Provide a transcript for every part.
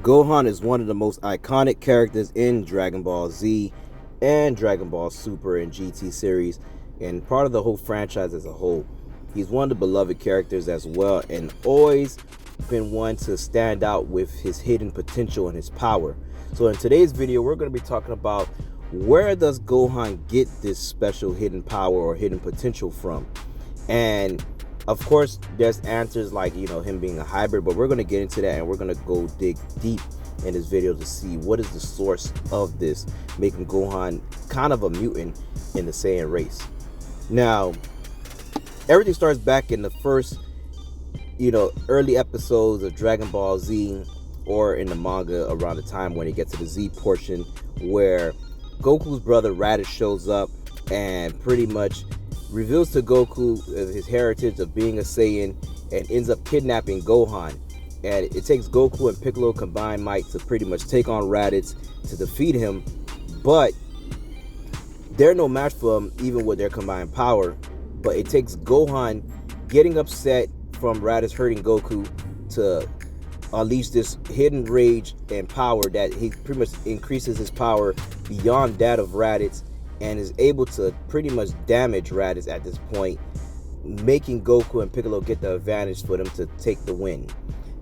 Gohan is one of the most iconic characters in Dragon Ball Z and Dragon Ball Super and GT series, and part of the whole franchise as a whole. He's one of the beloved characters as well, and always been one to stand out with his hidden potential and his power. So in today's video, we're going to be talking about where does Gohan get this special hidden power or hidden potential from. And of course, there's answers like, him being a hybrid, but we're going to get into that and we're going to go dig deep in this video to see what is the source of this, making Gohan kind of a mutant in the Saiyan race. Now, everything starts back in the first, early episodes of Dragon Ball Z, or in the manga around the time when it gets to the Z portion, where Goku's brother Raditz shows up and pretty much reveals to Goku his heritage of being a Saiyan and ends up kidnapping Gohan. And it takes Goku and Piccolo combined might to pretty much take on Raditz to defeat him, but they're no match for him even with their combined power. But it takes Gohan getting upset from Raditz hurting Goku to unleash this hidden rage and power that he pretty much increases his power beyond that of Raditz, and is able to pretty much damage Raditz at this point, making Goku and Piccolo get the advantage for them to take the win.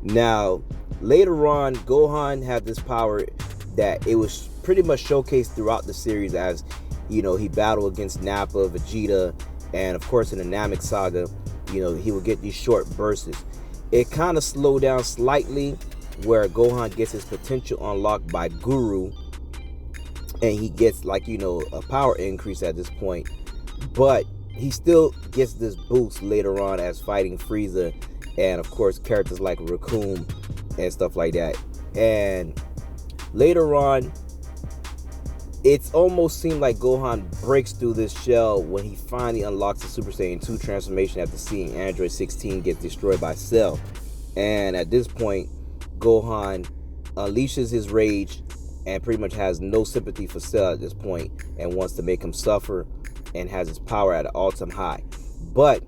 Now, later on, Gohan had this power that it was pretty much showcased throughout the series as, he battled against Nappa, Vegeta, and of course in the Namek Saga, he would get these short bursts. It kind of slowed down slightly where Gohan gets his potential unlocked by Guru, and he gets a power increase at this point, but he still gets this boost later on as fighting Frieza and of course characters like Raccoon and stuff like that. And later on, it's almost seemed like Gohan breaks through this shell when he finally unlocks the Super Saiyan 2 transformation after seeing Android 16 get destroyed by Cell. And at this point, Gohan unleashes his rage and pretty much has no sympathy for Cell at this point and wants to make him suffer, and has his power at an all-time high. But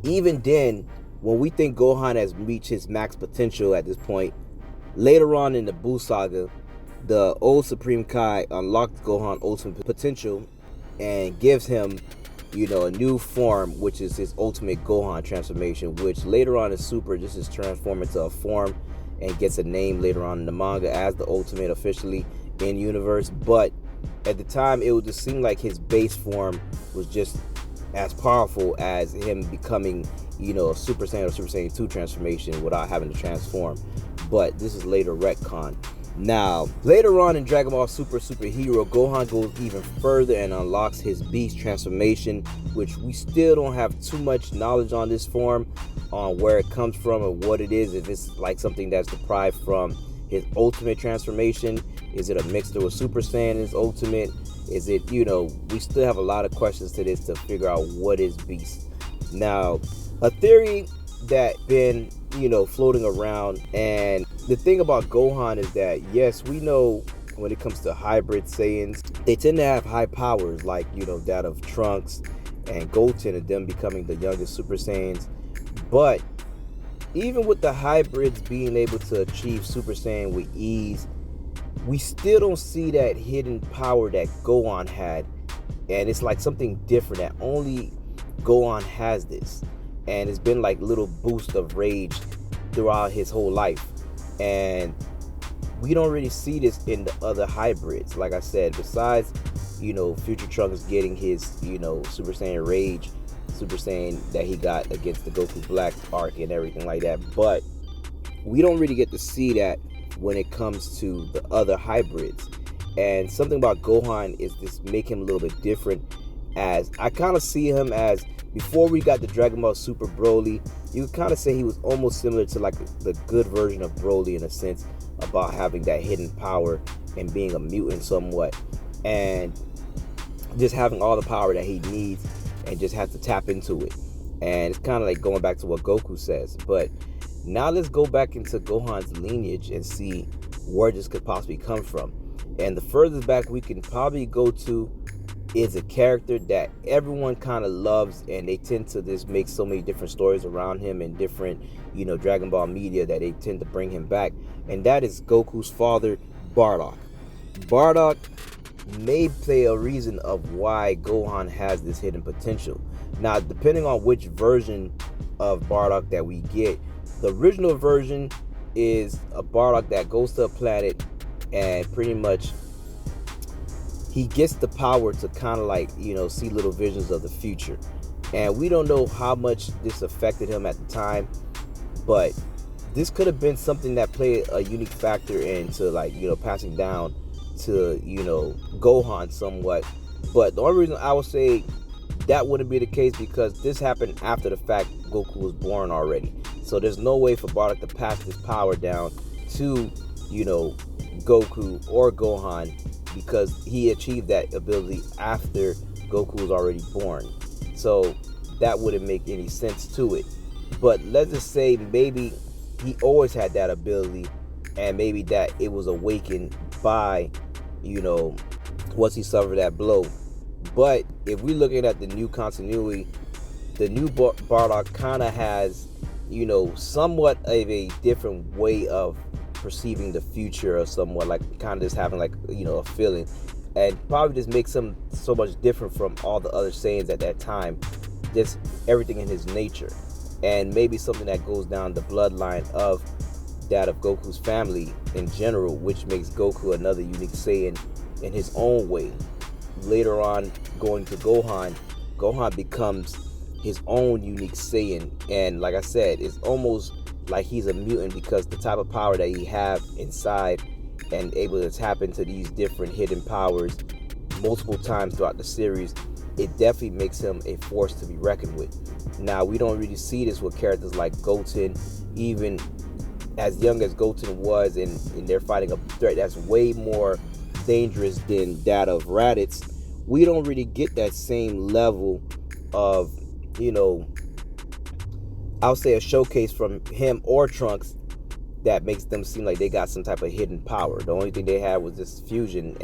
even then, when we think Gohan has reached his max potential at this point, later on in the Buu Saga, the old Supreme Kai unlocks Gohan's ultimate potential and gives him, a new form, which is his ultimate Gohan transformation, which later on in Super, this is transformed into a form and gets a name later on in the manga as the ultimate officially in universe. But at the time, it would just seem like his base form was just as powerful as him becoming, a Super Saiyan or Super Saiyan 2 transformation without having to transform. But this is later retcon. Now, later on in Dragon Ball Super Hero, Gohan goes even further and unlocks his Beast transformation, which we still don't have too much knowledge on this form, on where it comes from and what it is. If it's like something that's deprived from his ultimate transformation, is it a mixture with Super Saiyan his ultimate? Is it, we still have a lot of questions to this to figure out what is Beast. Now, a theory that been floating around, and the thing about Gohan is that, yes, we know when it comes to hybrid Saiyans, they tend to have high powers like that of Trunks and Goten, and them becoming the youngest Super Saiyans. But even with the hybrids being able to achieve Super Saiyan with ease, we still don't see that hidden power that Gohan had, and it's like something different that only Gohan has this. And it's been like little boost of rage throughout his whole life, and we don't really see this in the other hybrids. Like I said, besides Future Trunks getting his Super Saiyan rage, Super Saiyan that he got against the Goku Black arc and everything like that, but we don't really get to see that when it comes to the other hybrids. And something about Gohan is this make him a little bit different, as I kind of see him as, before we got the Dragon Ball Super Broly, you could kind of say he was almost similar to like the good version of Broly in a sense, about having that hidden power and being a mutant somewhat, and just having all the power that he needs and just has to tap into it. And it's kind of like going back to what Goku says. But now let's go back into Gohan's lineage and see where this could possibly come from. And the furthest back we can probably go to is a character that everyone kind of loves, and they tend to just make so many different stories around him and different, Dragon Ball media, that they tend to bring him back. And that is Goku's father, Bardock. Bardock may play a reason of why Gohan has this hidden potential. Now, depending on which version of Bardock that we get, the original version is a Bardock that goes to a planet and pretty much he gets the power to kind of like, see little visions of the future. And we don't know how much this affected him at the time, but this could have been something that played a unique factor into, like, passing down to, Gohan somewhat. But the only reason I would say that wouldn't be the case, because this happened after the fact Goku was born already. So there's no way for Bardock to pass this power down to, Goku or Gohan, because he achieved that ability after Goku was already born. So that wouldn't make any sense to it. But let's just say maybe he always had that ability, and maybe that it was awakened by, once he suffered that blow. But if we're looking at the new continuity, the new Bardock kind of has, somewhat of a different way of perceiving the future, or somewhat like kind of just having like, a feeling, and probably just makes him so much different from all the other Saiyans at that time. Just everything in his nature, and maybe something that goes down the bloodline of that of Goku's family in general, which makes Goku another unique Saiyan in his own way. Later on, going to Gohan, Gohan becomes his own unique Saiyan, and like I said, it's almost like he's a mutant, because the type of power that he have inside and able to tap into these different hidden powers multiple times throughout the series, it definitely makes him a force to be reckoned with. Now, we don't really see this with characters like Goten, even as young as Goten was, and they're fighting a threat that's way more dangerous than that of Raditz. We don't really get that same level of, I'll say, a showcase from him or Trunks that makes them seem like they got some type of hidden power. The only thing they had was this fusion,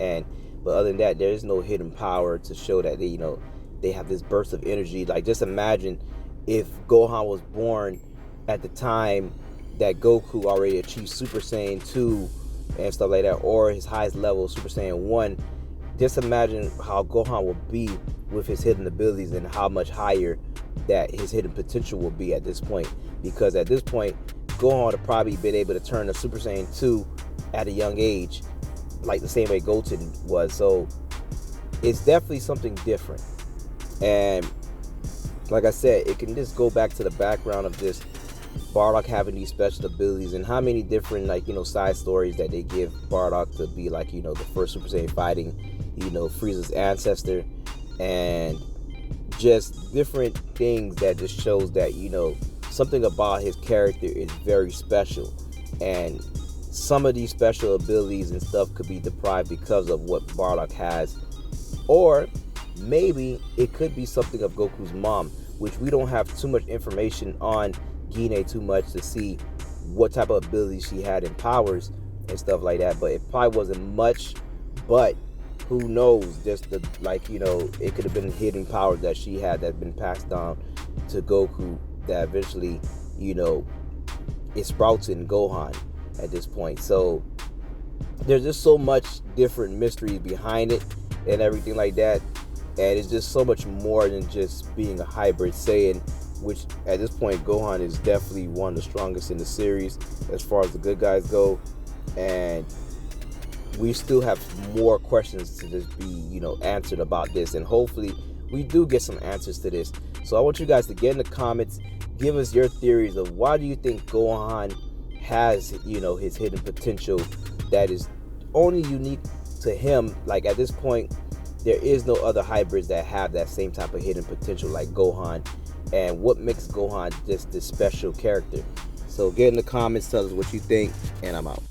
but other than that, there is no hidden power to show that they have this burst of energy. Like, just imagine if Gohan was born at the time that Goku already achieved Super Saiyan 2 and stuff like that, or his highest level, Super Saiyan 1. Just imagine how Gohan would be with his hidden abilities, and how much higher that his hidden potential will be at this point. Because at this point, Gohan would have probably been able to turn to Super Saiyan 2 at a young age, like the same way Goten was. So it's definitely something different. And like I said, it can just go back to the background of just Bardock having these special abilities, and how many different, like, side stories that they give Bardock to be like, the first Super Saiyan fighting, Frieza's ancestor, and just different things that just shows that, something about his character is very special. And some of these special abilities and stuff could be deprived because of what Bardock has. Or maybe it could be something of Goku's mom, which we don't have too much information on Gine too much to see what type of abilities she had and powers and stuff like that. But it probably wasn't much, but who knows, just the, like, it could have been hidden powers that she had that been passed down to Goku that eventually, it sprouts in Gohan at this point. So there's just so much different mystery behind it and everything like that. And it's just so much more than just being a hybrid Saiyan, which at this point Gohan is definitely one of the strongest in the series as far as the good guys go. And we still have more questions to just be, answered about this. And hopefully we do get some answers to this. So I want you guys to get in the comments, give us your theories of why do you think Gohan has, his hidden potential that is only unique to him. Like, at this point, there is no other hybrids that have that same type of hidden potential like Gohan. And what makes Gohan just this special character? So get in the comments, tell us what you think, and I'm out.